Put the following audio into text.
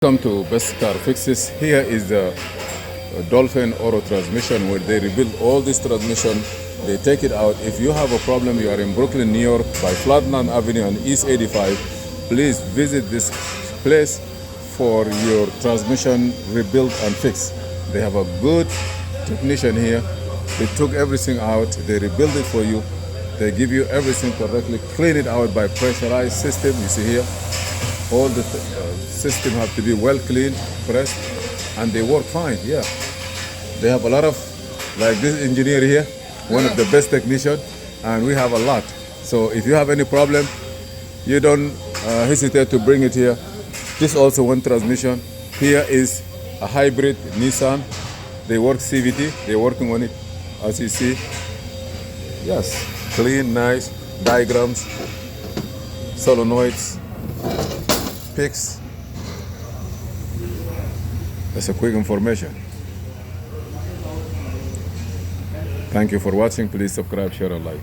Welcome to Best Car Fixes. Here is the Dolfin Oro transmission where they rebuild all this transmission. They take it out. If you have a problem, you are in Brooklyn, New York by Flatland Avenue and East 85, please visit this place for your transmission rebuild and fix. They have a good technician here. They took everything out. They rebuild it for you. They give you everything correctly. Clean it out by pressurized system. You see here. All the system have to be well cleaned, pressed, and they work fine. Yeah, they have a lot of, like this engineer here, one of the best technicians, and we have a lot. So if you have any problem, you don't hesitate to bring it here. This also one transmission. Here is a hybrid Nissan. They work CVT. They're working on it, as you see. Yes, clean, nice diagrams, solenoids. Picks. That's a quick information. Thank you for watching. Please subscribe, share, and like.